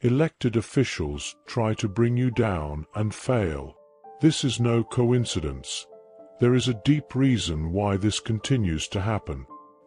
Elected officials try to bring you down and fail. This is no coincidence. There is a deep reason why this continues to happen.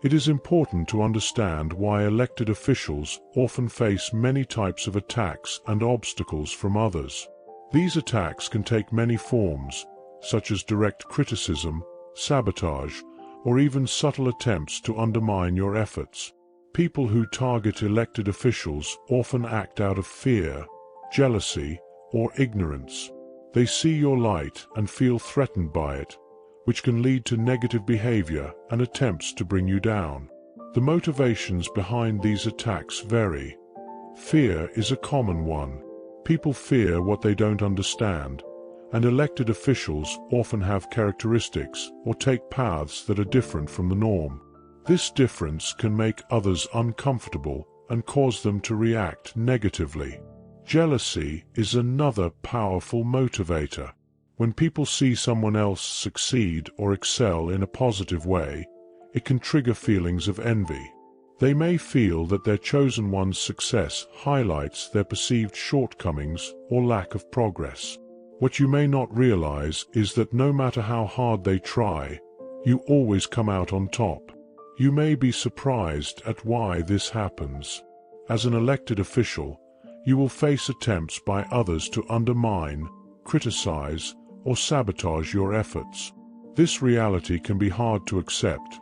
It is important to understand why elected officials often face many types of attacks and obstacles from others. These attacks can take many forms, such as direct criticism, sabotage, or even subtle attempts to undermine your efforts. People who target elected officials often act out of fear, jealousy, or ignorance. They see your light and feel threatened by it, which can lead to negative behavior and attempts to bring you down. The motivations behind these attacks vary. Fear is a common one. People fear what they don't understand, and elected officials often have characteristics or take paths that are different from the norm. This difference can make others uncomfortable and cause them to react negatively. Jealousy is another powerful motivator. When people see someone else succeed or excel in a positive way, it can trigger feelings of envy. They may feel that their chosen one's success highlights their perceived shortcomings or lack of progress. What you may not realize is that no matter how hard they try, you always come out on top. You may be surprised at why this happens. As an elected official, you will face attempts by others to undermine, criticize, or sabotage your efforts. This reality can be hard to accept,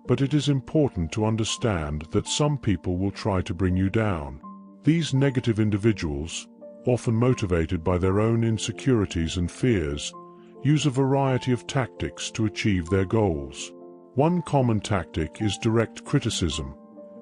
but it is important to understand that some people will try to bring you down. These negative individuals, often motivated by their own insecurities and fears, use a variety of tactics to achieve their goals. One common tactic is direct criticism.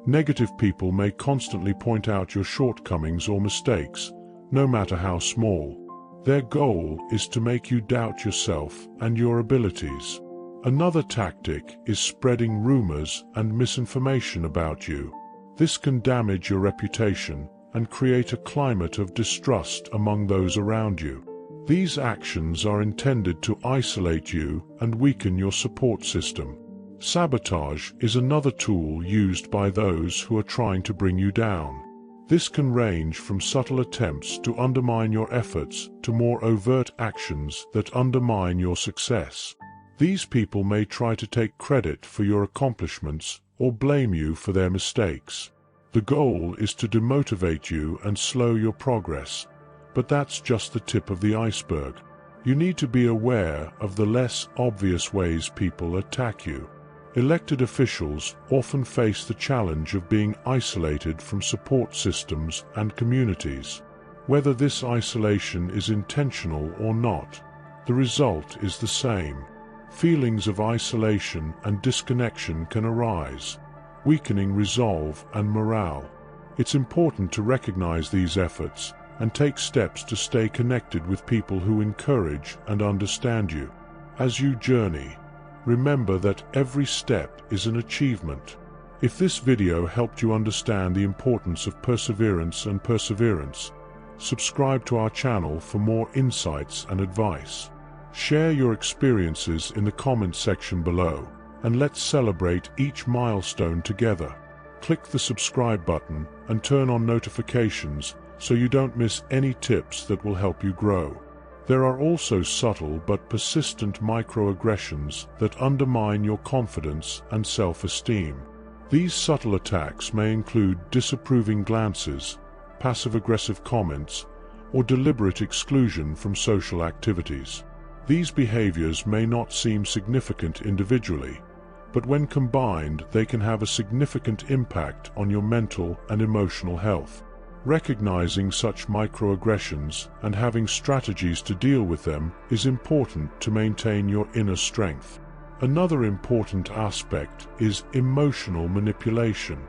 Negative people may constantly point out your shortcomings or mistakes, no matter how small. Their goal is to make you doubt yourself and your abilities. Another tactic is spreading rumors and misinformation about you. This can damage your reputation and create a climate of distrust among those around you. These actions are intended to isolate you and weaken your support system. Sabotage is another tool used by those who are trying to bring you down. This can range from subtle attempts to undermine your efforts to more overt actions that undermine your success. These people may try to take credit for your accomplishments or blame you for their mistakes. The goal is to demotivate you and slow your progress, but that's just the tip of the iceberg. You need to be aware of the less obvious ways people attack you. Elected officials often face the challenge of being isolated from support systems and communities. Whether this isolation is intentional or not, the result is the same. Feelings of isolation and disconnection can arise, weakening resolve and morale. It's important to recognize these efforts and take steps to stay connected with people who encourage and understand you. As you journey, remember that every step is an achievement. If this video helped you understand the importance of perseverance, subscribe to our channel for more insights and advice. Share your experiences in the comment section below, and let's celebrate each milestone together. Click the subscribe button and turn on notifications so you don't miss any tips that will help you grow. There are also subtle but persistent microaggressions that undermine your confidence and self-esteem. These subtle attacks may include disapproving glances, passive-aggressive comments, or deliberate exclusion from social activities. These behaviors may not seem significant individually, but when combined, they can have a significant impact on your mental and emotional health. Recognizing such microaggressions and having strategies to deal with them is important to maintain your inner strength. Another important aspect is emotional manipulation.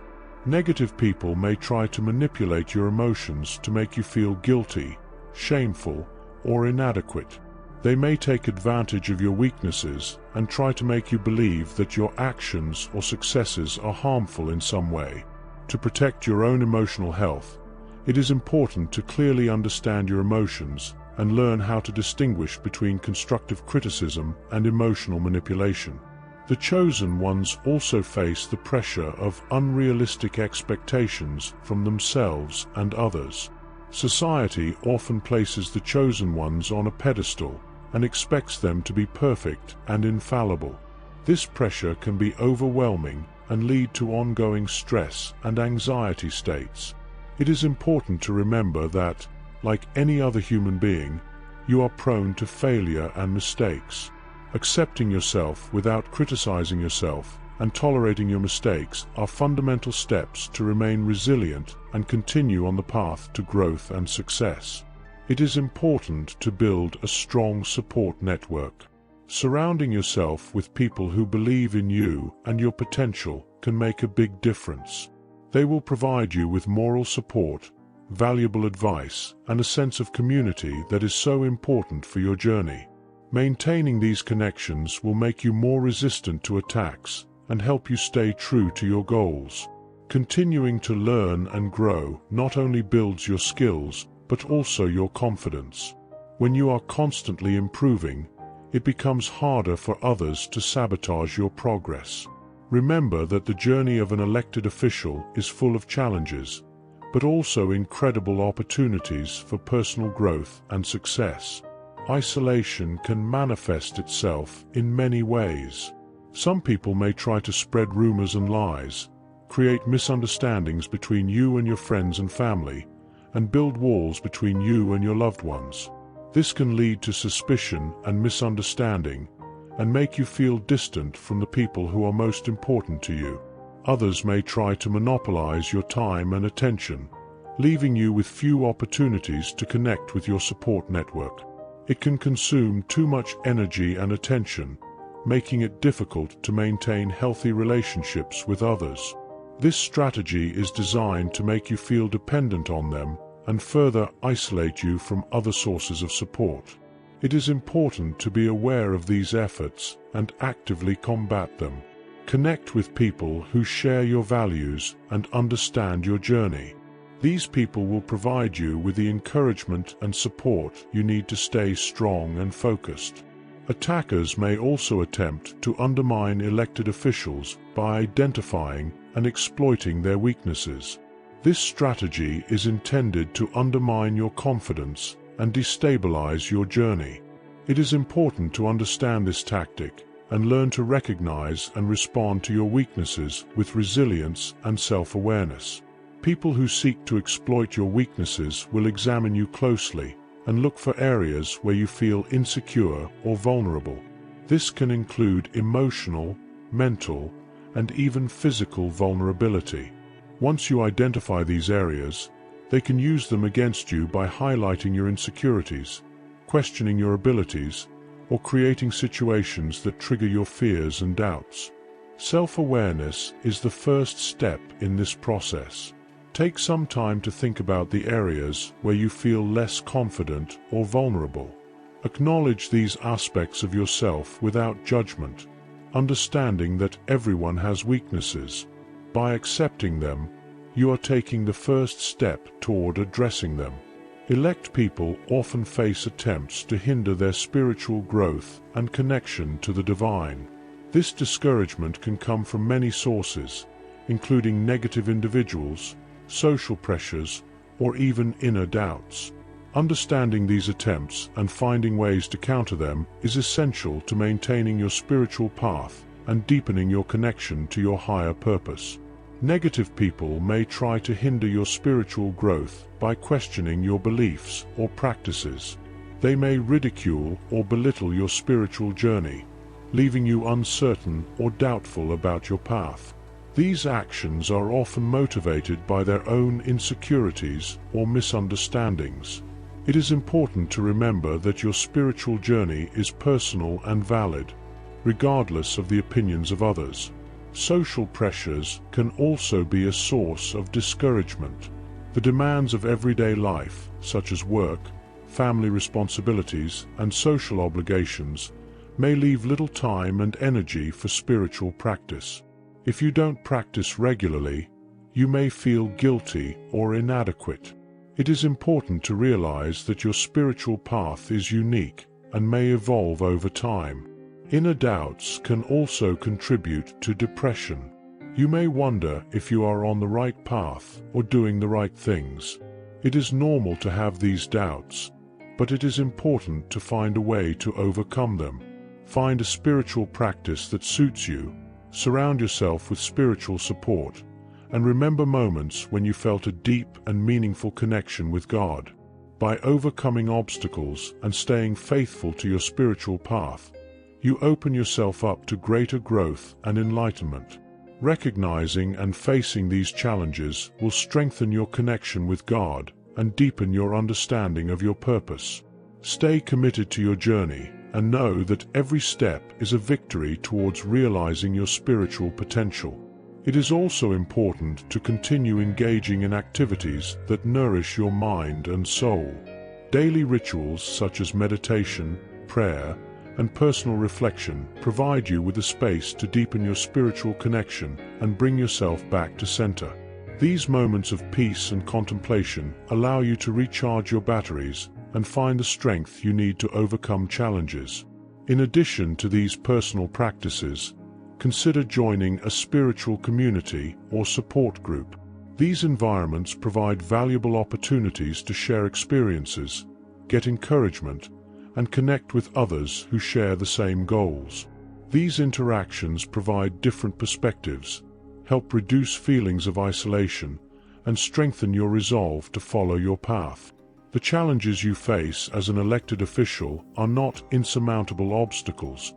Negative people may try to manipulate your emotions to make you feel guilty, shameful, or inadequate. They may take advantage of your weaknesses and try to make you believe that your actions or successes are harmful in some way. To protect your own emotional health, it is important to clearly understand your emotions and learn how to distinguish between constructive criticism and emotional manipulation. The chosen ones also face the pressure of unrealistic expectations from themselves and others. Society often places the chosen ones on a pedestal and expects them to be perfect and infallible. This pressure can be overwhelming and lead to ongoing stress and anxiety states. It is important to remember that, like any other human being, you are prone to failure and mistakes. Accepting yourself without criticizing yourself and tolerating your mistakes are fundamental steps to remain resilient and continue on the path to growth and success. It is important to build a strong support network. Surrounding yourself with people who believe in you and your potential can make a big difference. They will provide you with moral support, valuable advice, and a sense of community that is so important for your journey. Maintaining these connections will make you more resistant to attacks and help you stay true to your goals. Continuing to learn and grow not only builds your skills, but also your confidence. When you are constantly improving, it becomes harder for others to sabotage your progress. Remember that the journey of an elected official is full of challenges, but also incredible opportunities for personal growth and success. Isolation can manifest itself in many ways. Some people may try to spread rumors and lies, create misunderstandings between you and your friends and family, and build walls between you and your loved ones. This can lead to suspicion and misunderstanding, and make you feel distant from the people who are most important to you. Others may try to monopolize your time and attention, leaving you with few opportunities to connect with your support network. It can consume too much energy and attention, making it difficult to maintain healthy relationships with others. This strategy is designed to make you feel dependent on them and further isolate you from other sources of support. It is important to be aware of these efforts and actively combat them. Connect with people who share your values and understand your journey. These people will provide you with the encouragement and support you need to stay strong and focused. Attackers may also attempt to undermine elected officials by identifying and exploiting their weaknesses. This strategy is intended to undermine your confidence and destabilize your journey. It is important to understand this tactic and learn to recognize and respond to your weaknesses with resilience and self-awareness. People who seek to exploit your weaknesses will examine you closely and look for areas where you feel insecure or vulnerable. This can include emotional, mental, and even physical vulnerability. Once you identify these areas, they can use them against you by highlighting your insecurities, questioning your abilities, or creating situations that trigger your fears and doubts. Self-awareness is the first step in this process. Take some time to think about the areas where you feel less confident or vulnerable. Acknowledge these aspects of yourself without judgment, understanding that everyone has weaknesses. By accepting them, you are taking the first step toward addressing them. Elect people often face attempts to hinder their spiritual growth and connection to the divine. This discouragement can come from many sources, including negative individuals, social pressures, or even inner doubts. Understanding these attempts and finding ways to counter them is essential to maintaining your spiritual path and deepening your connection to your higher purpose. Negative people may try to hinder your spiritual growth by questioning your beliefs or practices. They may ridicule or belittle your spiritual journey, leaving you uncertain or doubtful about your path. These actions are often motivated by their own insecurities or misunderstandings. It is important to remember that your spiritual journey is personal and valid, regardless of the opinions of others. Social pressures can also be a source of discouragement. The demands of everyday life, such as work, family responsibilities, and social obligations, may leave little time and energy for spiritual practice. If you don't practice regularly, you may feel guilty or inadequate. It is important to realize that your spiritual path is unique and may evolve over time. Inner doubts can also contribute to depression. You may wonder if you are on the right path or doing the right things. It is normal to have these doubts, but it is important to find a way to overcome them. Find a spiritual practice that suits you, surround yourself with spiritual support, and remember moments when you felt a deep and meaningful connection with God. By overcoming obstacles and staying faithful to your spiritual path, you open yourself up to greater growth and enlightenment. Recognizing and facing these challenges will strengthen your connection with God and deepen your understanding of your purpose. Stay committed to your journey and know that every step is a victory towards realizing your spiritual potential. It is also important to continue engaging in activities that nourish your mind and soul. Daily rituals such as meditation, prayer, and personal reflection provide you with a space to deepen your spiritual connection and bring yourself back to center. These moments of peace and contemplation allow you to recharge your batteries and find the strength you need to overcome challenges. In addition to these personal practices, consider joining a spiritual community or support group. These environments provide valuable opportunities to share experiences, get encouragement, and connect with others who share the same goals. These interactions provide different perspectives, help reduce feelings of isolation, and strengthen your resolve to follow your path. The challenges you face as an elected official are not insurmountable obstacles,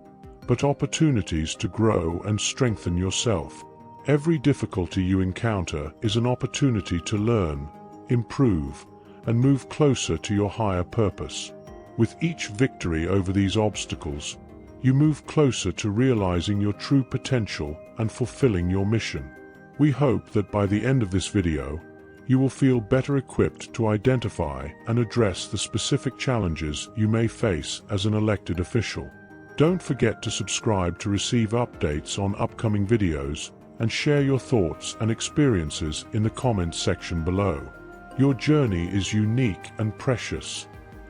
but opportunities to grow and strengthen yourself. Every difficulty you encounter is an opportunity to learn, improve, and move closer to your higher purpose. With each victory over these obstacles, you move closer to realizing your true potential and fulfilling your mission. We hope that by the end of this video, you will feel better equipped to identify and address the specific challenges you may face as an elected official. Don't forget to subscribe to receive updates on upcoming videos and share your thoughts and experiences in the comments section below. Your journey is unique and precious,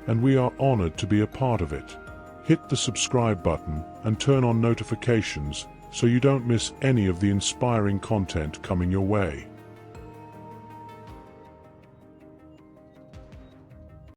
and we are honored to be a part of it. Hit the subscribe button and turn on notifications so you don't miss any of the inspiring content coming your way.